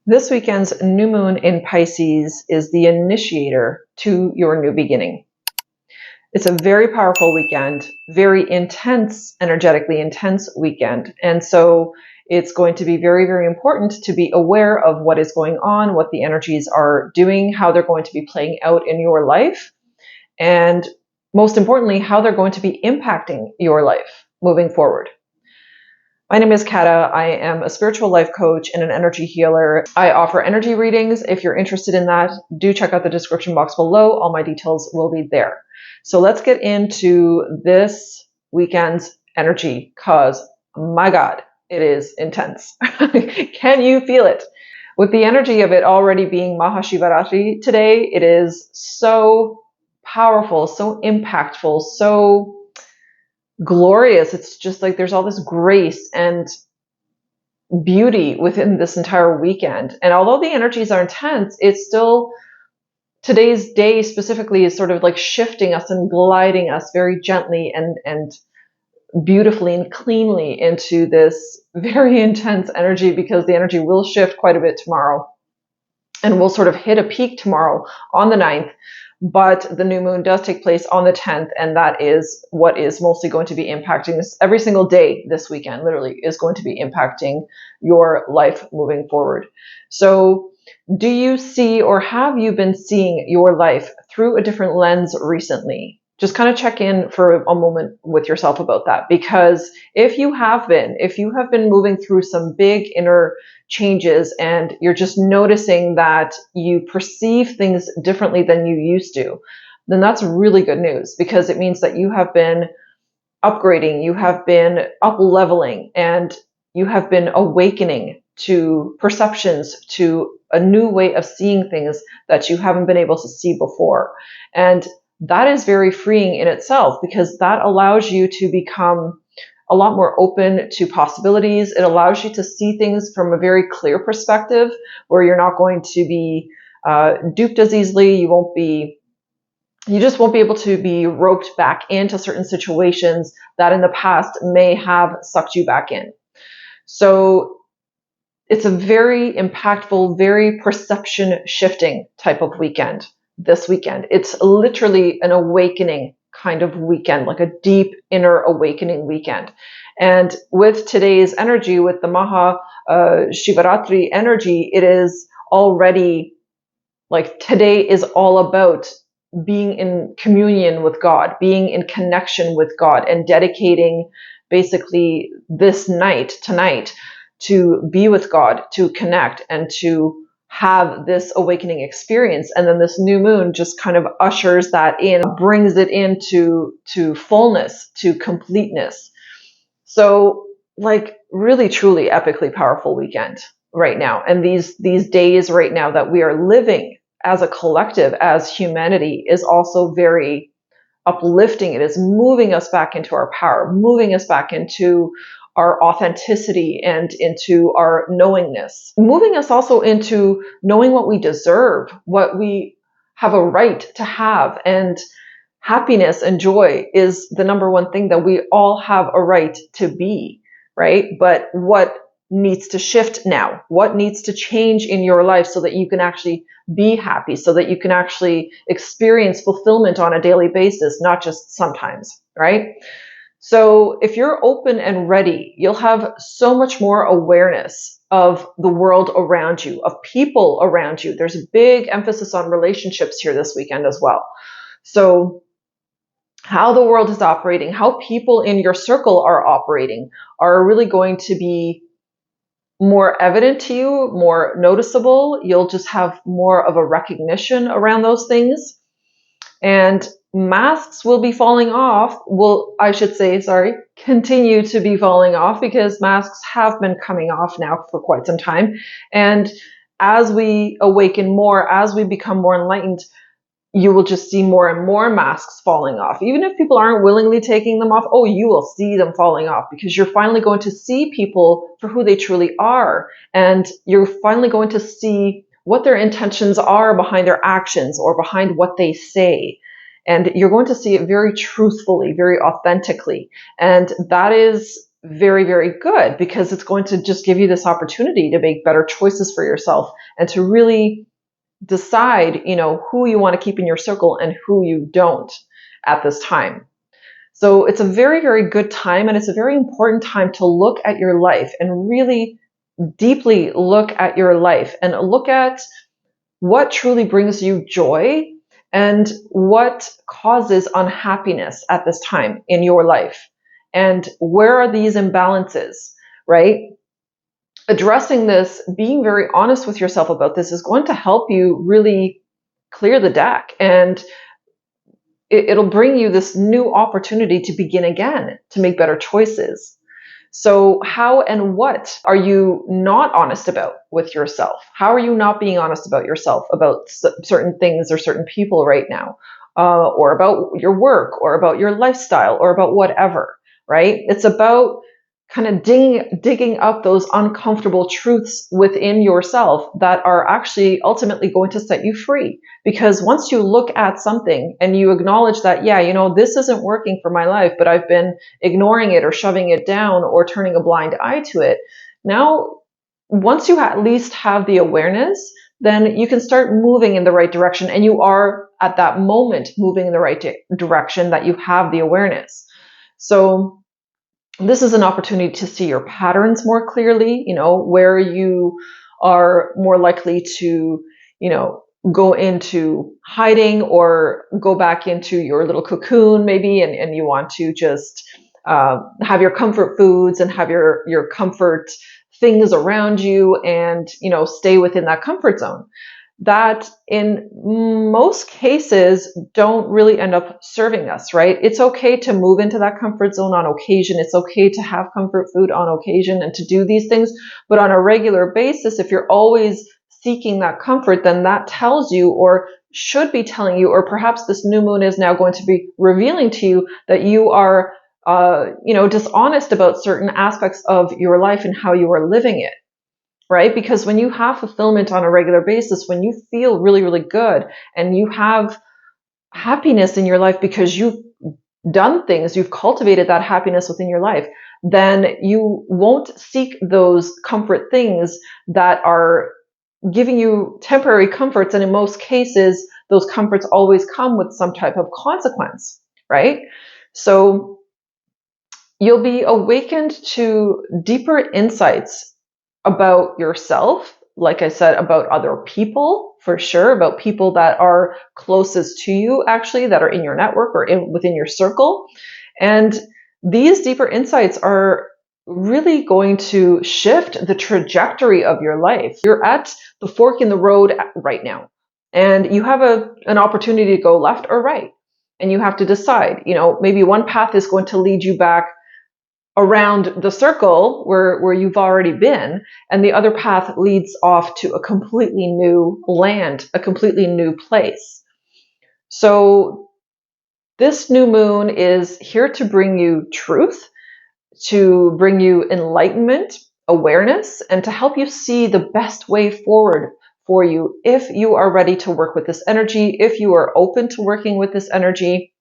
This weekend's new moon in Pisces is the initiator to your new beginning. It's a very powerful weekend, very intense, energetically intense weekend. And so it's going to be very, very important to be aware of what is going on, what the energies are doing, how they're going to be playing out in your life, and most importantly, how they're going to be impacting your life moving forward. My name is Kata. I am a spiritual life coach and an energy healer. I offer energy readings. If you're interested in that, do check out the description box below. All my details will be there. So let's get into this weekend's energy because, my God, it is intense. Can you feel it? With the energy of it already being Mahashivaratri today, it is so powerful, so impactful, so glorious. It's just like there's all this grace and beauty within this entire weekend. And although the energies are intense, it's still, today's day specifically is sort of like shifting us and gliding us very gently and beautifully and cleanly into this very intense energy, because the energy will shift quite a bit tomorrow. And we'll sort of hit a peak tomorrow on the 9th. But the new moon does take place on the 10th, and that is what is mostly going to be impacting this. Every single day this weekend literally is going to be impacting your life moving forward. So do you see, or have you been seeing your life through a different lens recently? Just kind of check in for a moment with yourself about that, because if you have been moving through some big inner changes and you're just noticing that you perceive things differently than you used to, then that's really good news, because it means that you have been upgrading, you have been up leveling, and you have been awakening to perceptions, to a new way of seeing things that you haven't been able to see before. And that is very freeing in itself, because that allows you to become a lot more open to possibilities. It allows you to see things from a very clear perspective, where you're not going to be duped as easily. You just won't be able to be roped back into certain situations that in the past may have sucked you back in. So it's a very impactful, very perception shifting type of weekend this weekend. It's literally an awakening kind of weekend, like a deep inner awakening weekend. And with today's energy, with the Maha Shivaratri energy, it is already like today is all about being in communion with God, being in connection with God, and dedicating basically this night, tonight, to be with God, to connect, and to have this awakening experience. And then this new moon just kind of ushers that in, brings it into fullness, to completeness. So like really, truly epically powerful weekend right now. And these days right now that we are living as a collective, as humanity, is also very uplifting. It is moving us back into our power, moving us back into our authenticity and into our knowingness, moving us also into knowing what we deserve, what we have a right to have. And happiness and joy is the number one thing that we all have a right to be, right? But what needs to shift now? What needs to change in your life so that you can actually be happy, so that you can actually experience fulfillment on a daily basis, not just sometimes, right? So if you're open and ready, you'll have so much more awareness of the world around you, of people around you. There's a big emphasis on relationships here this weekend as well. So how the world is operating, how people in your circle are operating, are really going to be more evident to you, more noticeable. You'll just have more of a recognition around those things. And masks will be falling off. Continue to be falling off, because masks have been coming off now for quite some time. And as we awaken more, as we become more enlightened, you will just see more and more masks falling off. Even if people aren't willingly taking them off, you will see them falling off, because you're finally going to see people for who they truly are. And you're finally going to see what their intentions are behind their actions or behind what they say. And you're going to see it very truthfully, very authentically. And that is very, very good, because it's going to just give you this opportunity to make better choices for yourself and to really decide, who you want to keep in your circle and who you don't at this time. So it's a very, very good time, and it's a very important time to look at your life and really deeply look at your life and look at what truly brings you joy and what causes unhappiness at this time in your life. And where are these imbalances, right? Addressing this, being very honest with yourself about this is going to help you really clear the deck, and it'll bring you this new opportunity to begin again, to make better choices. So how and what are you not honest about with yourself? How are you not being honest about yourself, about certain things or certain people right now, or about your work, or about your lifestyle, or about whatever, right? It's about kind of digging up those uncomfortable truths within yourself that are actually ultimately going to set you free. Because once you look at something and you acknowledge that, yeah, this isn't working for my life, but I've been ignoring it or shoving it down or turning a blind eye to it. Now, once you at least have the awareness, then you can start moving in the right direction. And you are at that moment moving in the right direction that you have the awareness. So this is an opportunity to see your patterns more clearly, where you are more likely to, go into hiding or go back into your little cocoon maybe, and you want to just have your comfort foods and have your comfort things around you and, stay within that comfort zone. That in most cases don't really end up serving us, right? It's okay to move into that comfort zone on occasion. It's okay to have comfort food on occasion and to do these things. But on a regular basis, if you're always seeking that comfort, then that tells you, or should be telling you, or perhaps this new moon is now going to be revealing to you that you are, dishonest about certain aspects of your life and how you are living it. Right? Because when you have fulfillment on a regular basis, when you feel really, really good and you have happiness in your life because you've done things, you've cultivated that happiness within your life, then you won't seek those comfort things that are giving you temporary comforts. And in most cases, those comforts always come with some type of consequence, right? So you'll be awakened to deeper insights about yourself, like I said, about other people, for sure, about people that are closest to you, actually, that are in your network or within your circle. And these deeper insights are really going to shift the trajectory of your life. You're at the fork in the road right now, and you have an opportunity to go left or right. And you have to decide, maybe one path is going to lead you back around the circle where you've already been, and the other path leads off to a completely new land, a completely new place. So this new moon is here to bring you truth, to bring you enlightenment, awareness, and to help you see the best way forward for you if you are ready to work with this energy, if you are open to working with this energy.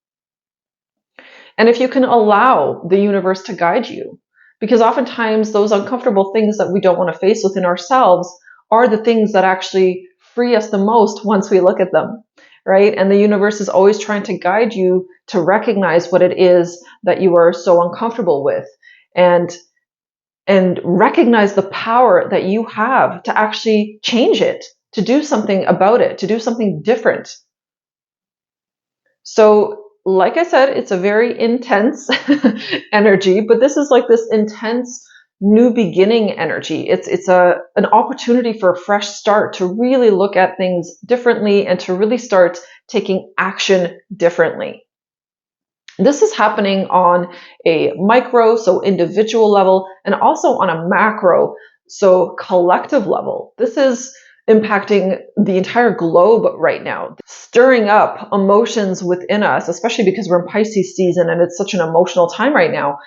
And if you can allow the universe to guide you, because oftentimes those uncomfortable things that we don't want to face within ourselves are the things that actually free us the most once we look at them, right? And the universe is always trying to guide you to recognize what it is that you are so uncomfortable with, and recognize the power that you have to actually change it, to do something about it, to do something different. So like I said, it's a very intense energy, but this is like this intense new beginning energy. It's an opportunity for a fresh start, to really look at things differently and to really start taking action differently. This is happening on a micro, so individual level, and also on a macro, so collective level. This is impacting the entire globe right now, stirring up emotions within us, especially because we're in Pisces season and it's such an emotional time right now.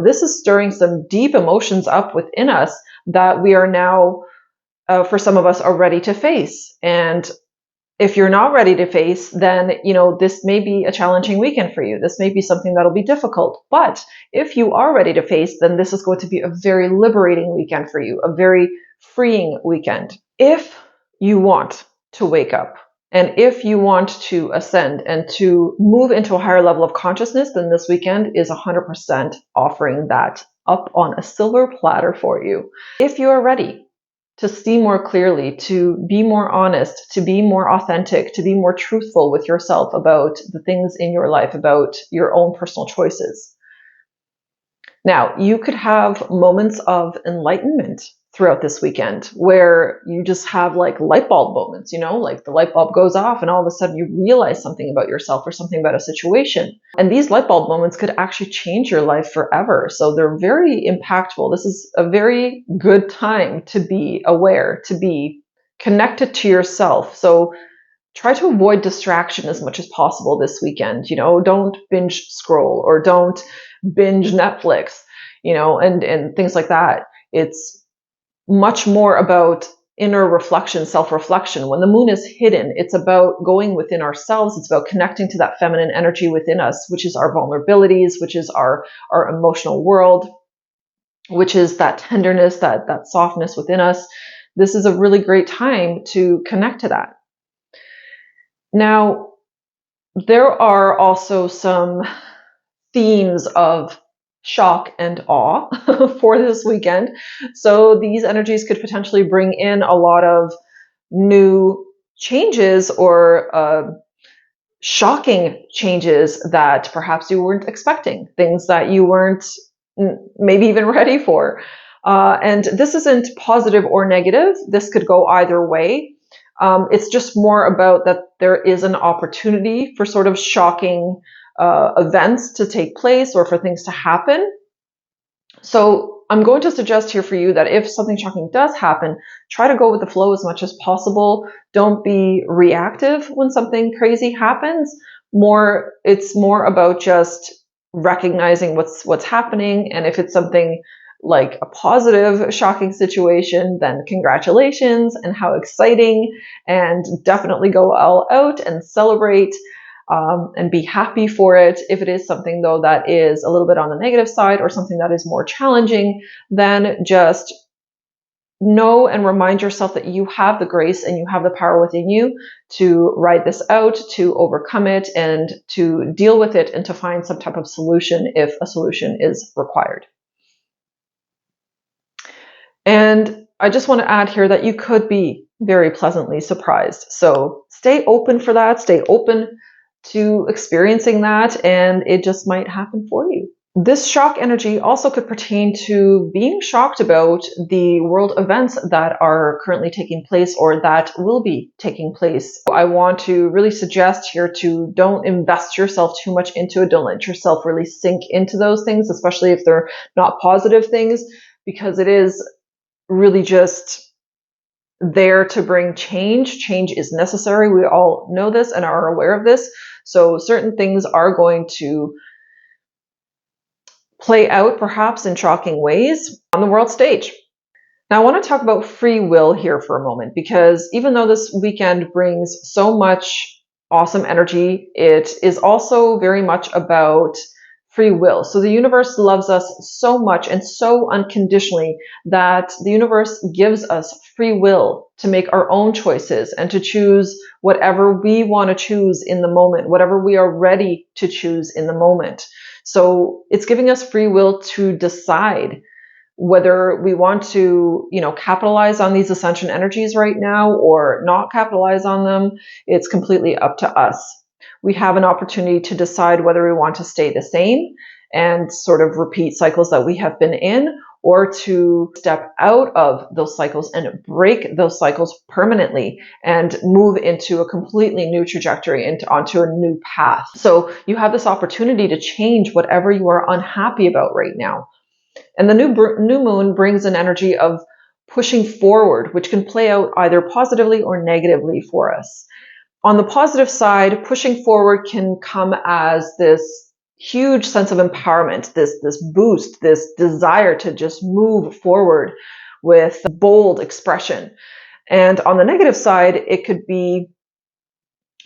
This is stirring some deep emotions up within us that we are now, for some of us, are ready to face. And If you're not ready to face, then, this may be a challenging weekend for you. This may be something that'll be difficult. But if you are ready to face, then this is going to be a very liberating weekend for you, a very freeing weekend. If you want to wake up and if you want to ascend and to move into a higher level of consciousness, then this weekend is 100% offering that up on a silver platter for you. If you are ready to see more clearly, to be more honest, to be more authentic, to be more truthful with yourself about the things in your life, about your own personal choices. Now, you could have moments of enlightenment throughout this weekend where you just have like light bulb moments, like the light bulb goes off and all of a sudden you realize something about yourself or something about a situation. And these light bulb moments could actually change your life forever. So they're very impactful. This is a very good time to be aware, to be connected to yourself. So try to avoid distraction as much as possible this weekend. Don't binge scroll or don't binge Netflix, and things like that. It's much more about inner reflection, self-reflection. When the moon is hidden, it's about going within ourselves. It's about connecting to that feminine energy within us, which is our vulnerabilities, which is our emotional world, which is that tenderness, that softness within us. This is a really great time to connect to that. Now, there are also some themes of shock and awe for this weekend. So these energies could potentially bring in a lot of new changes or shocking changes that perhaps you weren't expecting, things that you weren't maybe even ready for. And this isn't positive or negative. This could go either way. It's just more about that there is an opportunity for sort of shocking events to take place or for things to happen. So I'm going to suggest here for you that if something shocking does happen, try to go with the flow as much as possible. Don't be reactive when something crazy happens. It's more about just recognizing what's happening. And if it's something like a positive, shocking situation, then congratulations and how exciting, and definitely go all out and celebrate. And be happy for it. If it is something, though, that is a little bit on the negative side or something that is more challenging, then just know and remind yourself that you have the grace and you have the power within you to ride this out, to overcome it, and to deal with it and to find some type of solution if a solution is required. And I just want to add here that you could be very pleasantly surprised. So stay open for that. Stay open to experiencing that, and it just might happen for you. This shock energy also could pertain to being shocked about the world events that are currently taking place or that will be taking place. I want to really suggest here to don't invest yourself too much into it. Don't let yourself really sink into those things, especially if they're not positive things, because it is really just there to bring change. Change is necessary. We all know this and are aware of this. So certain things are going to play out perhaps in shocking ways on the world stage. Now, I want to talk about free will here for a moment, because even though this weekend brings so much awesome energy, it is also very much about free will. So the universe loves us so much and so unconditionally that the universe gives us free will to make our own choices and to choose whatever we want to choose in the moment, whatever we are ready to choose in the moment. So it's giving us free will to decide whether we want to, capitalize on these ascension energies right now or not capitalize on them. It's completely up to us. We have an opportunity to decide whether we want to stay the same and sort of repeat cycles that we have been in, or to step out of those cycles and break those cycles permanently and move into a completely new trajectory and onto a new path. So you have this opportunity to change whatever you are unhappy about right now. And the new moon brings an energy of pushing forward, which can play out either positively or negatively for us. On the positive side, pushing forward can come as this huge sense of empowerment, this boost, this desire to just move forward with bold expression. And on the negative side, it could be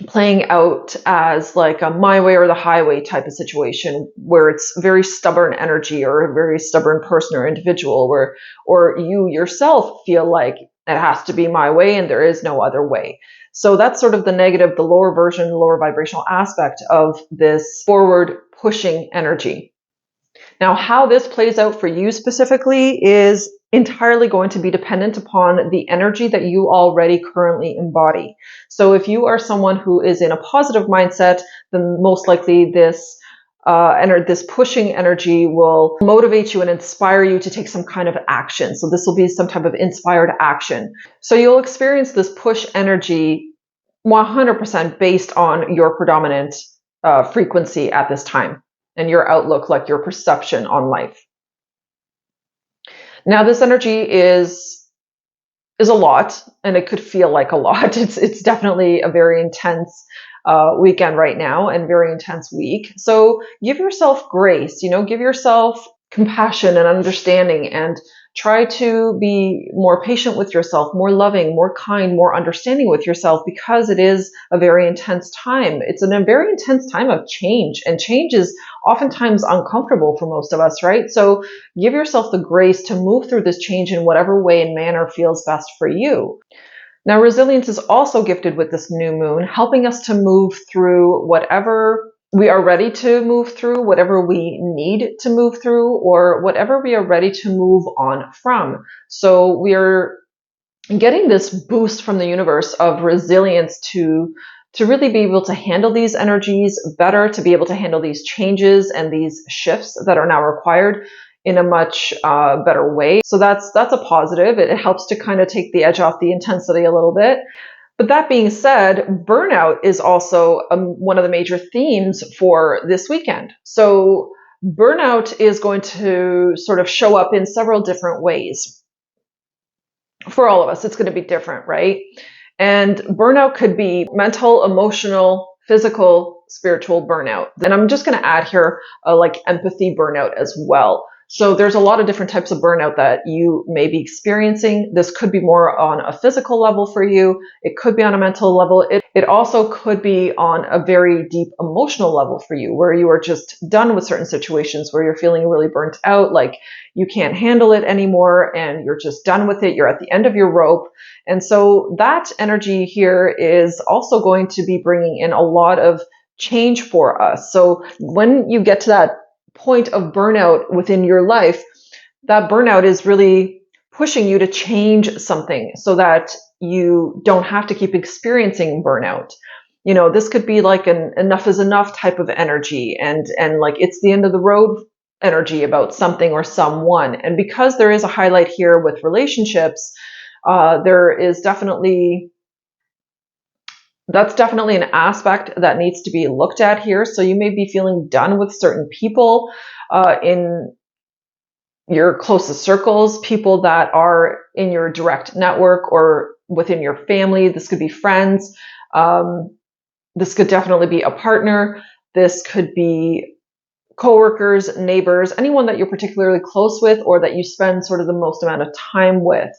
playing out as like a my way or the highway type of situation where it's very stubborn energy or a very stubborn person or individual where, or you yourself feel like it has to be my way and there is no other way. So that's sort of the negative, the lower version, the lower vibrational aspect of this forward pushing energy. Now, how this plays out for you specifically is entirely going to be dependent upon the energy that you already currently embody. So if you are someone who is in a positive mindset, then most likely this this pushing energy will motivate you and inspire you to take some kind of action. So this will be some type of inspired action. So you'll experience this push energy 100% based on your predominant frequency at this time and your outlook, like your perception on life. Now, this energy is a lot, and it could feel like a lot. It's definitely a very intense weekend right now and very intense week. So give yourself grace, give yourself compassion and understanding, and try to be more patient with yourself, more loving, more kind, more understanding with yourself, because it is a very intense time. It's a very intense time of change, and change is oftentimes uncomfortable for most of us, right? So give yourself the grace to move through this change in whatever way and manner feels best for you. Now, resilience is also gifted with this new moon, helping us to move through whatever we are ready to move through, whatever we need to move through, or whatever we are ready to move on from. So we are getting this boost from the universe of resilience to really be able to handle these energies better, to be able to handle these changes and these shifts that are now required in a much better way. So that's a positive. It helps to kind of take the edge off the intensity a little bit. But that being said, burnout is also one of the major themes for this weekend. So burnout is going to sort of show up in several different ways. For all of us, it's going to be different, right? And burnout could be mental, emotional, physical, spiritual burnout. And I'm just going to add here like empathy burnout as well. So there's a lot of different types of burnout that you may be experiencing. This could be more on a physical level for you. It could be on a mental level. It also could be on a very deep emotional level for you, where you are just done with certain situations, where you're feeling really burnt out, like you can't handle it anymore and you're just done with it. You're at the end of your rope. And so that energy here is also going to be bringing in a lot of change for us. So when you get to that point of burnout within your life, that burnout is really pushing you to change something so that you don't have to keep experiencing burnout. This could be like an enough is enough type of energy, and like it's the end of the road energy about something or someone. And because there is a highlight here with relationships, that's definitely an aspect that needs to be looked at here. So you may be feeling done with certain people in your closest circles, people that are in your direct network or within your family. This could be friends. This could definitely be a partner. This could be coworkers, neighbors, anyone that you're particularly close with or that you spend sort of the most amount of time with.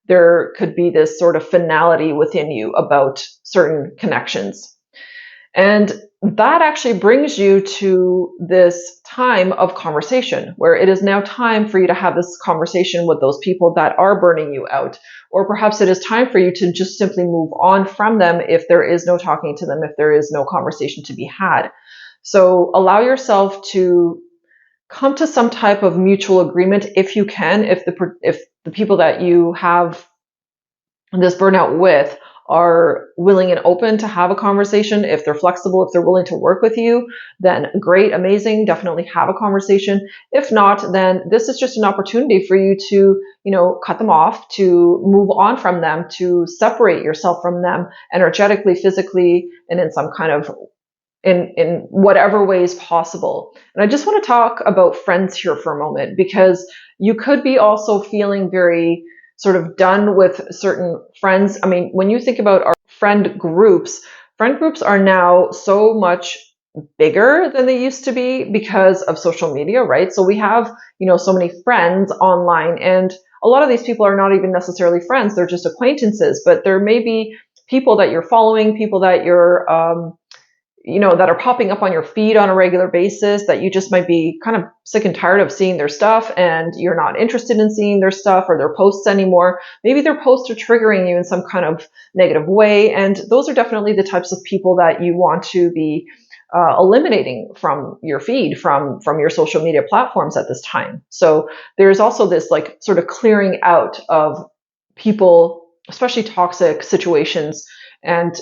There could be this sort of finality within you about certain connections. And that actually brings you to this time of conversation, where it is now time for you to have this conversation with those people that are burning you out. Or perhaps it is time for you to just simply move on from them if there is no talking to them, if there is no conversation to be had. So allow yourself to come to some type of mutual agreement if you can, if the people that you have this burnout with are willing and open to have a conversation. If they're flexible, if they're willing to work with you, then great, amazing, definitely have a conversation. If not, then this is just an opportunity for you to, cut them off, to move on from them, to separate yourself from them energetically, physically, and in some kind of in whatever ways possible. And I just want to talk about friends here for a moment, because you could be also feeling very sort of done with certain friends. I mean, when you think about our friend groups are now so much bigger than they used to be because of social media, right? So we have, so many friends online, and a lot of these people are not even necessarily friends. They're just acquaintances, but there may be people that you're following, people that you're, that are popping up on your feed on a regular basis that you just might be kind of sick and tired of seeing their stuff and you're not interested in seeing their stuff or their posts anymore. Maybe their posts are triggering you in some kind of negative way. And those are definitely the types of people that you want to be eliminating from your feed, from your social media platforms at this time. So there's also this like sort of clearing out of people, especially toxic situations and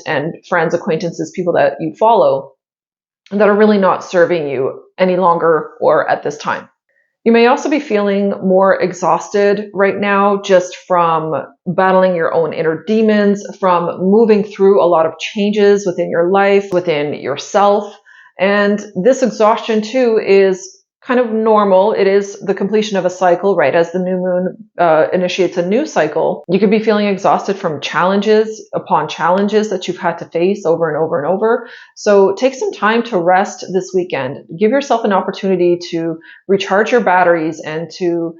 friends, acquaintances, people that you follow that are really not serving you any longer or at this time. You may also be feeling more exhausted right now just from battling your own inner demons, from moving through a lot of changes within your life, within yourself. And this exhaustion too is kind of normal. It is the completion of a cycle, right? As the new moon initiates a new cycle, you could be feeling exhausted from challenges upon challenges that you've had to face over and over and over. So take some time to rest this weekend. Give yourself an opportunity to recharge your batteries and to,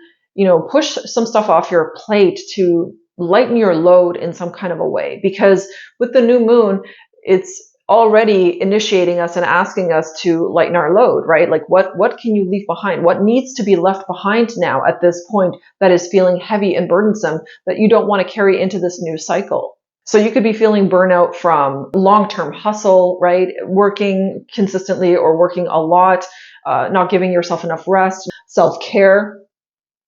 push some stuff off your plate, to lighten your load in some kind of a way. Because with the new moon, it's already initiating us and asking us to lighten our load, right? Like what can you leave behind? What needs to be left behind now at this point that is feeling heavy and burdensome that you don't want to carry into this new cycle? So you could be feeling burnout from long-term hustle, right? Working consistently or working a lot, not giving yourself enough rest, self-care.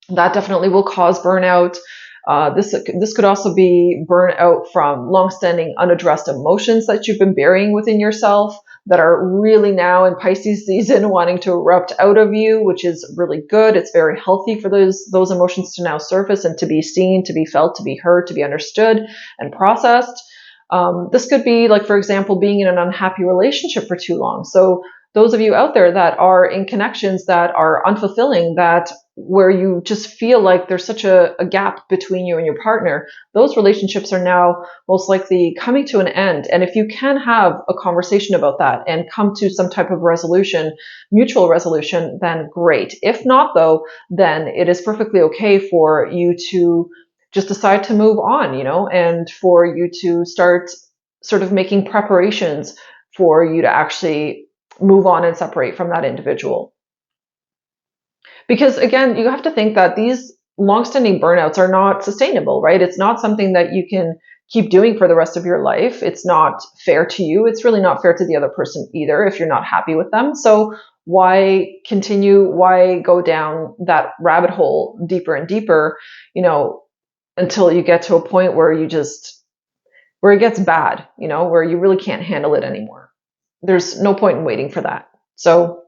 That definitely will cause burnout. This could also be burnout from long-standing unaddressed emotions that you've been burying within yourself that are really now in Pisces season wanting to erupt out of you, which is really good. It's very healthy for those emotions to now surface and to be seen, to be felt, to be heard, to be understood and processed. This could be like, for example, being in an unhappy relationship for too long. So those of you out there that are in connections that are unfulfilling, that where you just feel like there's such a gap between you and your partner, those relationships are now most likely coming to an end. And if you can have a conversation about that and come to some type of resolution, mutual resolution, then great. If not, though, then it is perfectly okay for you to just decide to move on, and for you to start sort of making preparations for you to actually move on and separate from that individual. Because again, you have to think that these long-standing burnouts are not sustainable, right? It's not something that you can keep doing for the rest of your life. It's not fair to you. It's really not fair to the other person either if you're not happy with them. So why continue? Why go down that rabbit hole deeper and deeper, until you get to a point where where it gets bad, where you really can't handle it anymore. There's no point in waiting for that. So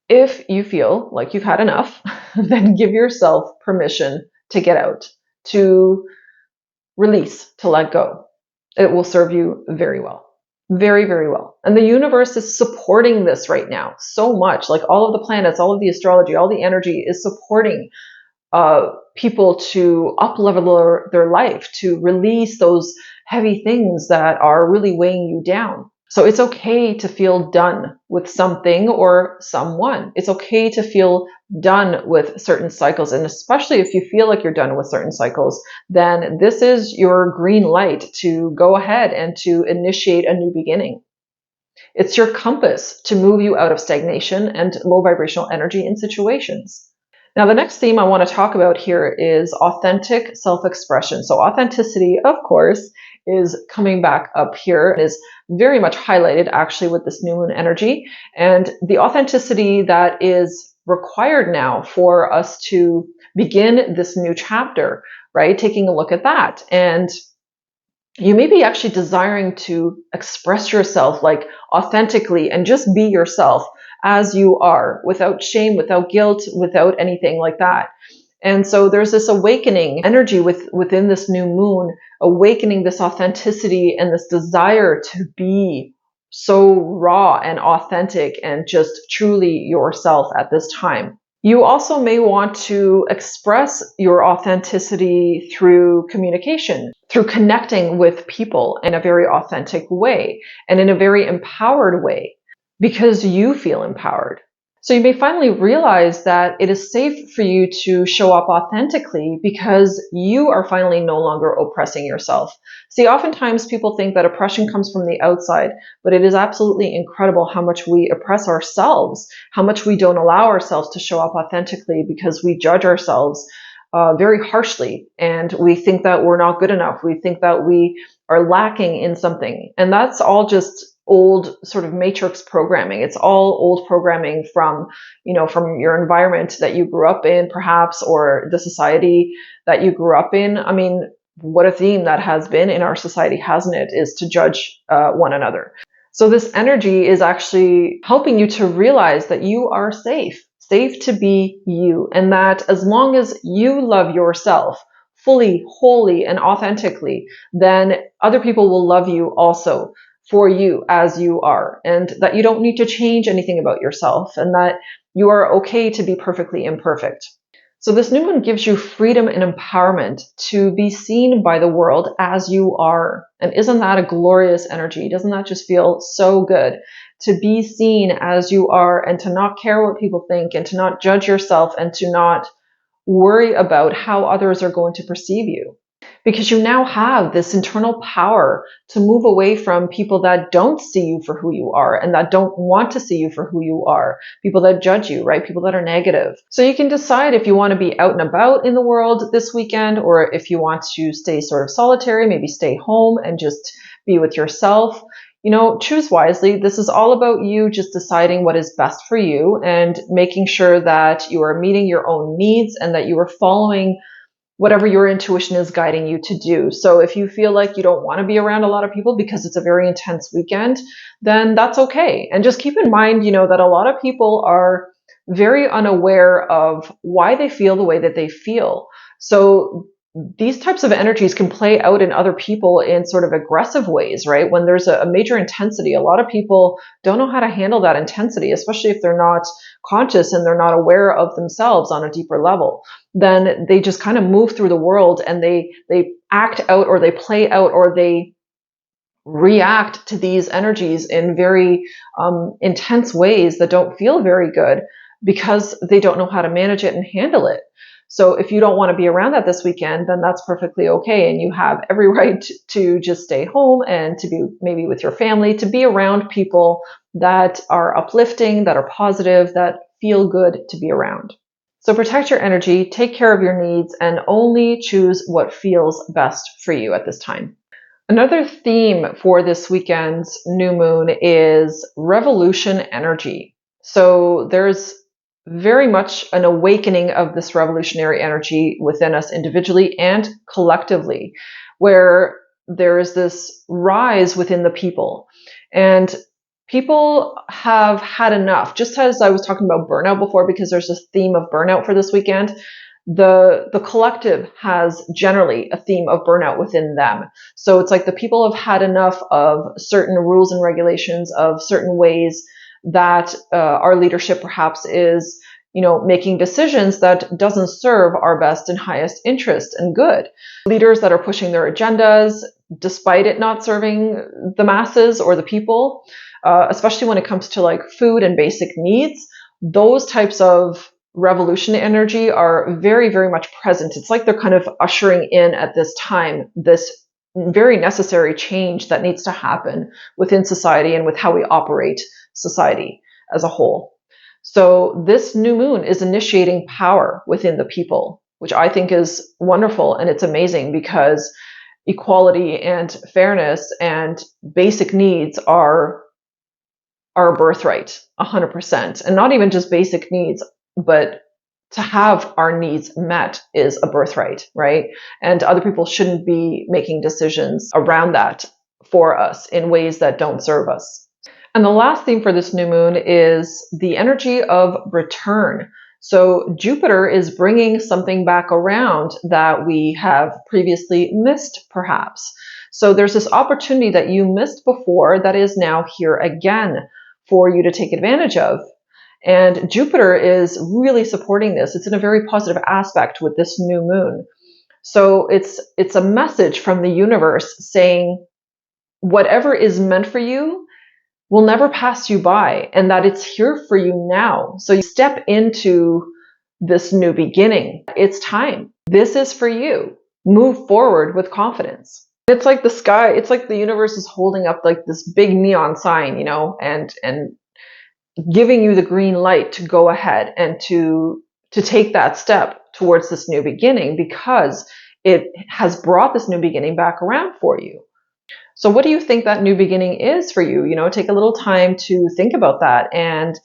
if you feel like you've had enough, then give yourself permission to get out, to release, to let go. It will serve you very well. Very, very well. And the universe is supporting this right now so much. Like all of the planets, all of the astrology, all the energy is supporting people to up-level their life, to release those heavy things that are really weighing you down. So it's okay to feel done with something or someone. It's okay to feel done with certain cycles. And especially if you feel like you're done with certain cycles, then this is your green light to go ahead and to initiate a new beginning. It's your compass to move you out of stagnation and low vibrational energy in situations. Now, the next theme I want to talk about here is authentic self-expression. So authenticity, of course, is coming back up here. It is very much highlighted actually with this new moon energy, and the authenticity that is required now for us to begin this new chapter, right? Taking a look at that. And you may be actually desiring to express yourself like authentically and just be yourself as you are, without shame, without guilt, without anything like that. And so there's this awakening energy within this new moon, awakening this authenticity and this desire to be so raw and authentic and just truly yourself at this time. You also may want to express your authenticity through communication, through connecting with people in a very authentic way and in a very empowered way, because you feel empowered. So you may finally realize that it is safe for you to show up authentically because you are finally no longer oppressing yourself. See, oftentimes people think that oppression comes from the outside, but it is absolutely incredible how much we oppress ourselves, how much we don't allow ourselves to show up authentically because we judge ourselves very harshly, and we think that we're not good enough. We think that we are lacking in something, and that's all just old sort of matrix programming. It's all old programming from, from your environment that you grew up in, perhaps, or the society that you grew up in. I mean, what a theme that has been in our society, hasn't it, is to judge one another. So this energy is actually helping you to realize that you are safe to be you, and that as long as you love yourself fully, wholly, and authentically, then other people will love you also for you as you are, and that you don't need to change anything about yourself, and that you are okay to be perfectly imperfect. So this new moon gives you freedom and empowerment to be seen by the world as you are. And isn't that a glorious energy? Doesn't that just feel so good to be seen as you are, and to not care what people think, and to not judge yourself, and to not worry about how others are going to perceive you? Because you now have this internal power to move away from people that don't see you for who you are, and that don't want to see you for who you are, people that judge you, right? People that are negative. So you can decide if you want to be out and about in the world this weekend, or if you want to stay sort of solitary, maybe stay home and just be with yourself. Choose wisely. This is all about you just deciding what is best for you and making sure that you are meeting your own needs, and that you are following whatever your intuition is guiding you to do. So if you feel like you don't want to be around a lot of people because it's a very intense weekend, then that's okay. And just keep in mind, that a lot of people are very unaware of why they feel the way that they feel. So these types of energies can play out in other people in sort of aggressive ways, right? When there's a major intensity, a lot of people don't know how to handle that intensity, especially if they're not conscious and they're not aware of themselves on a deeper level. Then they just kind of move through the world, and they act out, or they play out, or they react to these energies in very intense ways that don't feel very good, because they don't know how to manage it and handle it. So if you don't want to be around that this weekend, then that's perfectly okay. And you have every right to just stay home and to be maybe with your family, to be around people that are uplifting, that are positive, that feel good to be around. So protect your energy, take care of your needs, and only choose what feels best for you at this time. Another theme for this weekend's new moon is revolution energy. So there's very much an awakening of this revolutionary energy within us individually and collectively, where there is this rise within the people. And people have had enough. Just as I was talking about burnout before, because there's this theme of burnout for this weekend, the collective has generally a theme of burnout within them. So it's like the people have had enough of certain rules and regulations, of certain ways that our leadership perhaps is, making decisions that doesn't serve our best and highest interest and good. Leaders that are pushing their agendas despite it not serving the masses or the people, especially when it comes to like food and basic needs. Those types of revolution energy are very, very much present. It's like they're kind of ushering in at this time this very necessary change that needs to happen within society and with how we operate society as a whole. So this new moon is initiating power within the people, which I think is wonderful, and it's amazing, because equality and fairness and basic needs are our birthright, 100%. And not even just basic needs, but to have our needs met is a birthright, right? And other people shouldn't be making decisions around that for us in ways that don't serve us. And the last theme for this new moon is the energy of return. So Jupiter is bringing something back around that we have previously missed, perhaps. So there's this opportunity that you missed before that is now here again for you to take advantage of. And Jupiter is really supporting this. It's in a very positive aspect with this new moon. So it's a message from the universe saying, whatever is meant for you, will never pass you by, and that it's here for you now. So you step into this new beginning. It's time. This is for you. Move forward with confidence. It's like the sky, it's like the universe is holding up like this big neon sign, and giving you the green light to go ahead and to take that step towards this new beginning, because it has brought this new beginning back around for you. So what do you think that new beginning is for you? Take a little time to think about that and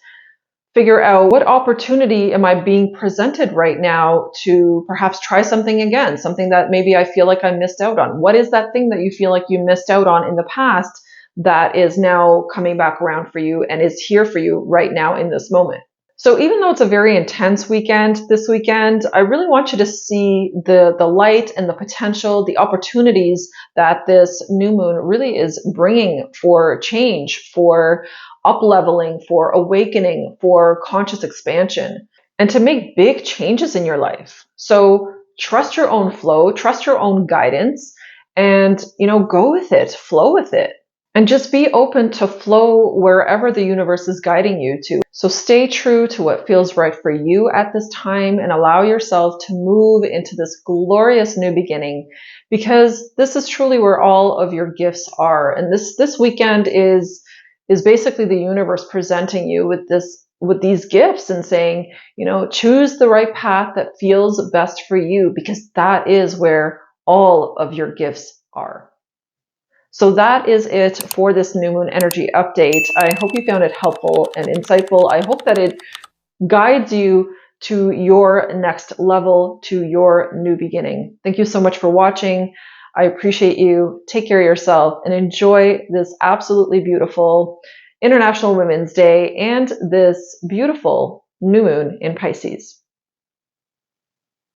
figure out, what opportunity am I being presented right now to perhaps try something again, something that maybe I feel like I missed out on. What is that thing that you feel like you missed out on in the past that is now coming back around for you and is here for you right now in this moment? So even though it's a very intense weekend this weekend, I really want you to see the light and the potential, the opportunities that this new moon really is bringing for change, for up-leveling, for awakening, for conscious expansion, and to make big changes in your life. So trust your own flow, trust your own guidance, and go with it, flow with it. And just be open to flow wherever the universe is guiding you to. So stay true to what feels right for you at this time and allow yourself to move into this glorious new beginning, because this is truly where all of your gifts are. And this weekend is basically the universe presenting you with these gifts and saying, choose the right path that feels best for you, because that is where all of your gifts are. So that is it for this new moon energy update. I hope you found it helpful and insightful. I hope that it guides you to your next level, to your new beginning. Thank you so much for watching. I appreciate you. Take care of yourself and enjoy this absolutely beautiful International Women's Day and this beautiful new moon in Pisces.